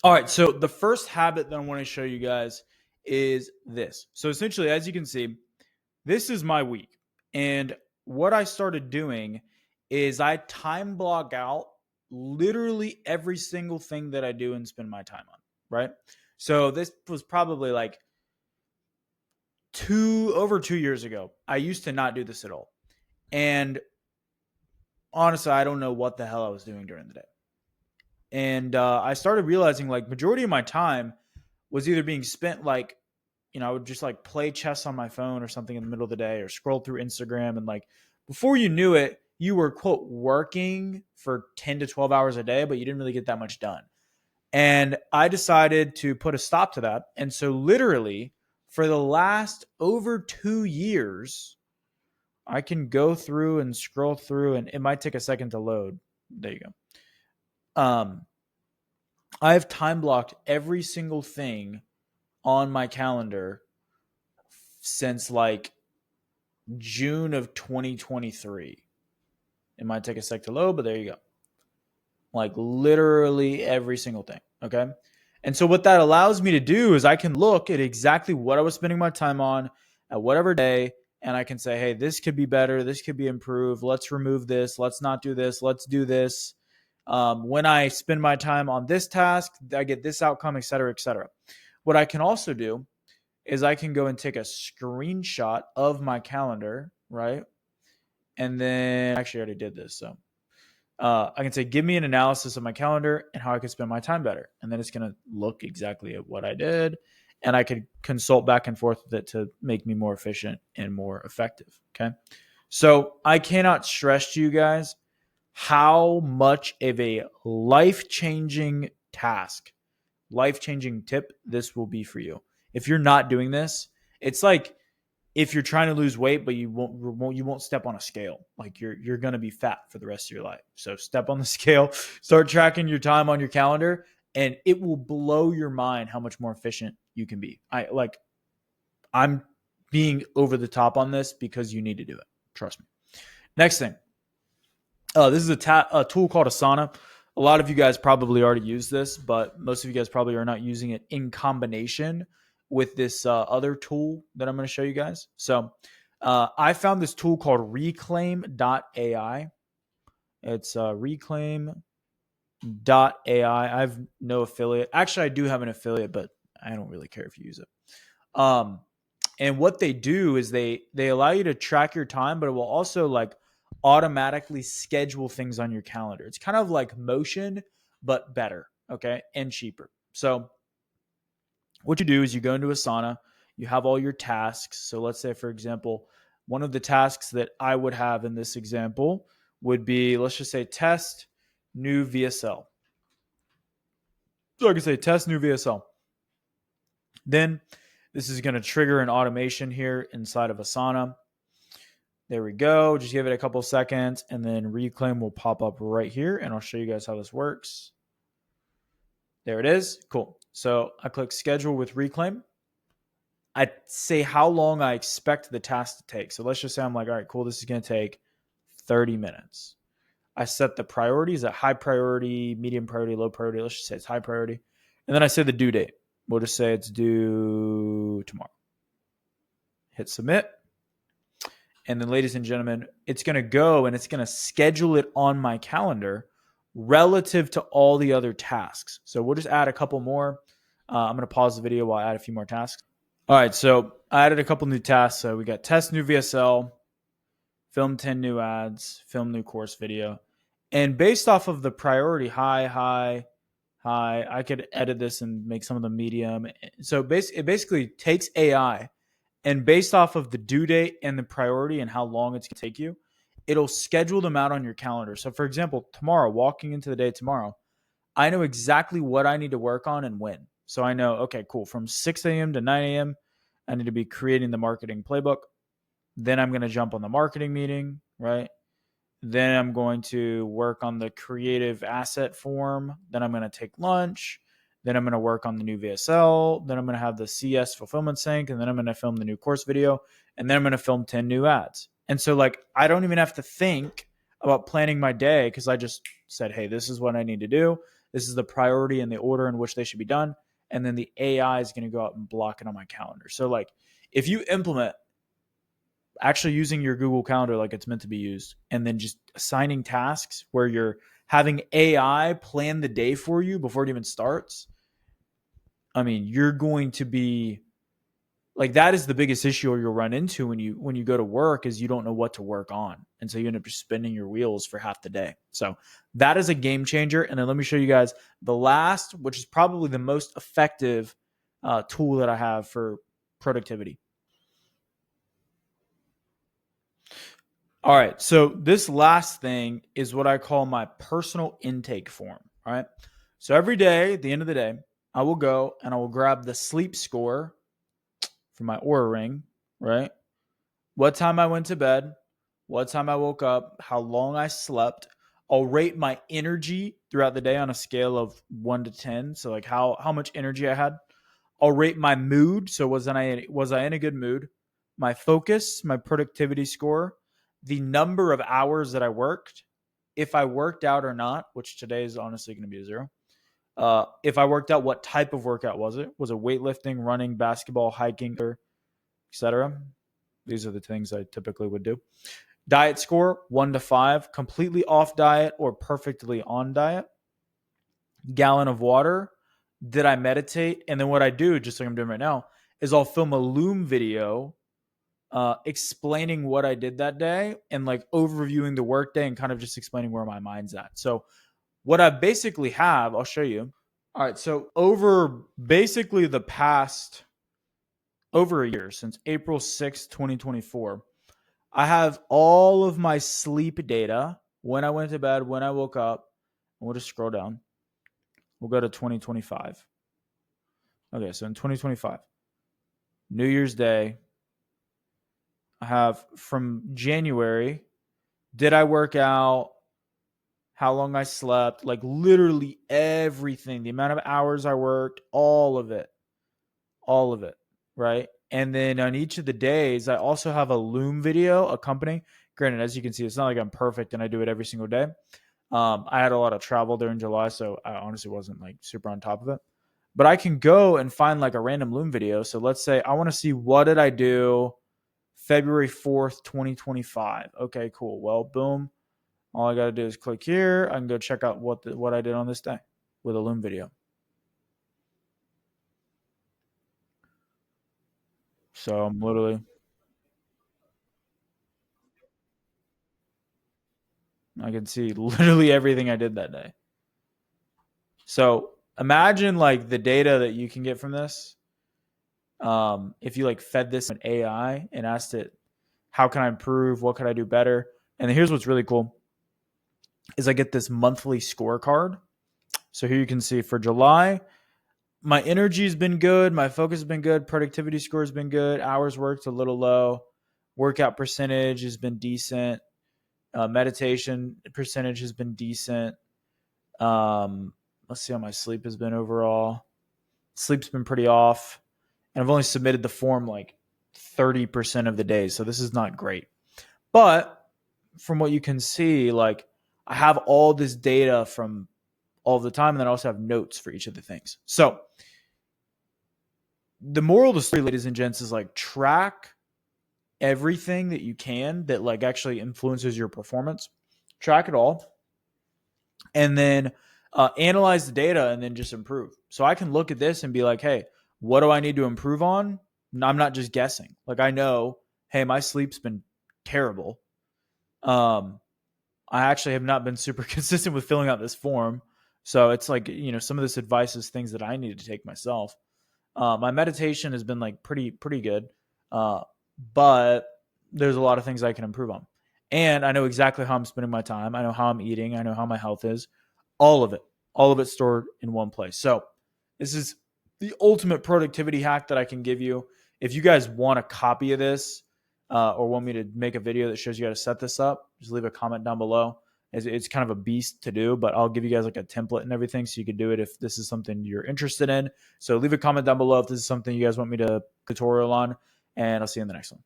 All right. So the first habit that I want to show you guys is this. So essentially, as you can see, this is my week. And what I started doing is I time block out literally every single thing that I do and spend my time on. Right. So this was probably like over 2 years ago. I used to not do this at all. And honestly, I don't know what the hell I was doing during the day. And I started realizing like majority of my time was either being spent like, I would just like play chess on my phone or something in the middle of the day or scroll through Instagram. And like before you knew it, you were quote working for 10 to 12 hours a day, but you didn't really get that much done. And I decided to put a stop to that. And so literally for the last over 2 years, I can go through and scroll through and it might take a second to load. There you go. I've time blocked every single thing on my calendar since like June of 2023. It might take a sec to load, but there you go. Like literally every single thing. Okay. And so what that allows me to do is I can look at exactly what I was spending my time on at whatever day. And I can say, hey, this could be better. This could be improved. Let's remove this. Let's not do this. Let's do this. When I spend my time on this task, I get this outcome, et cetera, et cetera. What I can also do is I can go and take a screenshot of my calendar, right? And then actually I already did this. So I can say, give me an analysis of my calendar and how I could spend my time better. And then it's going to look exactly at what I did. And I could consult back and forth with it to make me more efficient and more effective. Okay. So I cannot stress to you guys how much of a life-changing task, life-changing tip this will be for you. If you're not doing this, it's like if you're trying to lose weight but you won't step on a scale, like you're going to be fat for the rest of your life. So step on the scale, start tracking your time on your calendar, and it will blow your mind how much more efficient you can be. I'm being over the top on this because you need to do it, trust me. Next thing, this is a tool called Asana. A lot of you guys probably already use this, but most of you guys probably are not using it in combination with this other tool that I'm going to show you guys. So I found this tool called Reclaim.ai. It's Reclaim.ai. I have no affiliate. Actually, I do have an affiliate, but I don't really care if you use it. And what they do is they allow you to track your time, but it will also like automatically schedule things on your calendar. It's kind of like Motion, but better, okay, and cheaper. So what you do is you go into Asana, you have all your tasks. So let's say, for example, one of the tasks that I would have in this example would be, let's just say, test new VSL. So I can say test new VSL. Then this is going to trigger an automation here inside of Asana. There we go. Just give it a couple seconds and then Reclaim will pop up right here and I'll show you guys how this works. There it is. Cool. So I click schedule with Reclaim. I say how long I expect the task to take. So let's just say I'm like, all right, cool. This is going to take 30 minutes. I set the priorities at high priority, medium priority, low priority. Let's just say it's high priority. And then I say the due date. We'll just say it's due tomorrow. Hit submit. And then, ladies and gentlemen, it's going to go and it's going to schedule it on my calendar relative to all the other tasks. So we'll just add a couple more. I'm going to pause the video while I add a few more tasks. All right, so I added a couple new tasks. So we got test new VSL, film 10 new ads, film new course video. And based off of the priority, high, I could edit this and make some of them medium. So it basically takes AI and based off of the due date and the priority and how long it's going to take you, it'll schedule them out on your calendar. So for example, tomorrow, walking into the day tomorrow, I know exactly what I need to work on and when. So I know, okay, cool. From 6 a.m. to 9 a.m., I need to be creating the marketing playbook. Then I'm going to jump on the marketing meeting, right? Then I'm going to work on the creative asset form. Then I'm going to take lunch. Then I'm going to work on the new VSL. Then I'm going to have the CS fulfillment sync. And then I'm going to film the new course video. And then I'm going to film 10 new ads. And so like, I don't even have to think about planning my day because I just said, hey, this is what I need to do. This is the priority and the order in which they should be done. And then the AI is going to go out and block it on my calendar. So like if you implement actually using your Google Calendar like it's meant to be used, and then just assigning tasks where you're having AI plan the day for you before it even starts, I mean, you're going to be like, that is the biggest issue you'll run into when you go to work, is you don't know what to work on. And so you end up just spinning your wheels for half the day. So that is a game changer. And then let me show you guys the last, which is probably the most effective tool that I have for productivity. All right. So this last thing is what I call my personal intake form. All right. So every day, at the end of the day, I will go and I will grab the sleep score for my Oura ring, right? What time I went to bed, what time I woke up, how long I slept. I'll rate my energy throughout the day on a scale of 1 to 10. So like how much energy I had. I'll rate my mood. So was I in a good mood? My focus, my productivity score, the number of hours that I worked, if I worked out or not, which today is honestly going to be a 0. If I worked out, what type of workout was it? Was it weightlifting, running, basketball, hiking, etc.? These are the things I typically would do. Diet score, 1 to 5, completely off diet or perfectly on diet. Gallon of water. Did I meditate? And then what I do, just like I'm doing right now, is I'll film a Loom video explaining what I did that day and like overviewing the workday and kind of just explaining where my mind's at. So what I basically have, I'll show you. All right. So over basically the past over a year, since April 6th, 2024, I have all of my sleep data, when I went to bed, when I woke up. We'll just scroll down. We'll go to 2025. Okay, so in 2025, New Year's Day, I have from January, did I work out, how long I slept, like literally everything, the amount of hours I worked, all of it, right? And then on each of the days, I also have a Loom video accompanying. Granted, as you can see, it's not like I'm perfect and I do it every single day. I had a lot of travel during July, so I honestly wasn't like super on top of it. But I can go and find like a random Loom video. So let's say I want to see, what did I do February 4th, 2025. Okay, cool. Well, boom. All I got to do is click here. I can go check out what I did on this day with a Loom video. So I'm literally, I can see literally everything I did that day. So imagine like the data that you can get from this. If you like fed this an AI and asked it, how can I improve? What could I do better? And here's what's really cool is I get this monthly scorecard. So here you can see for July, my energy has been good. My focus has been good. Productivity score has been good. Hours worked a little low. Workout percentage has been decent. Meditation percentage has been decent. Let's see how my sleep has been overall. Sleep's been pretty off. And I've only submitted the form like 30% of the days. So this is not great. But from what you can see, like I have all this data from all the time. And then I also have notes for each of the things. So the moral of the story, ladies and gents, is like track everything that you can that like actually influences your performance. Track it all. And then analyze the data and then just improve. So I can look at this and be like, hey, what do I need to improve on? I'm not just guessing. Like I know, hey, my sleep's been terrible. I actually have not been super consistent with filling out this form. So it's like, some of this advice is things that I need to take myself. My meditation has been like pretty good. But there's a lot of things I can improve on. And I know exactly how I'm spending my time. I know how I'm eating. I know how my health is. All of it stored in one place. So this is the ultimate productivity hack that I can give you. If you guys want a copy of this or want me to make a video that shows you how to set this up, just leave a comment down below. It's kind of a beast to do, but I'll give you guys like a template and everything so you can do it if this is something you're interested in. So leave a comment down below if this is something you guys want me to tutorial on, and I'll see you in the next one.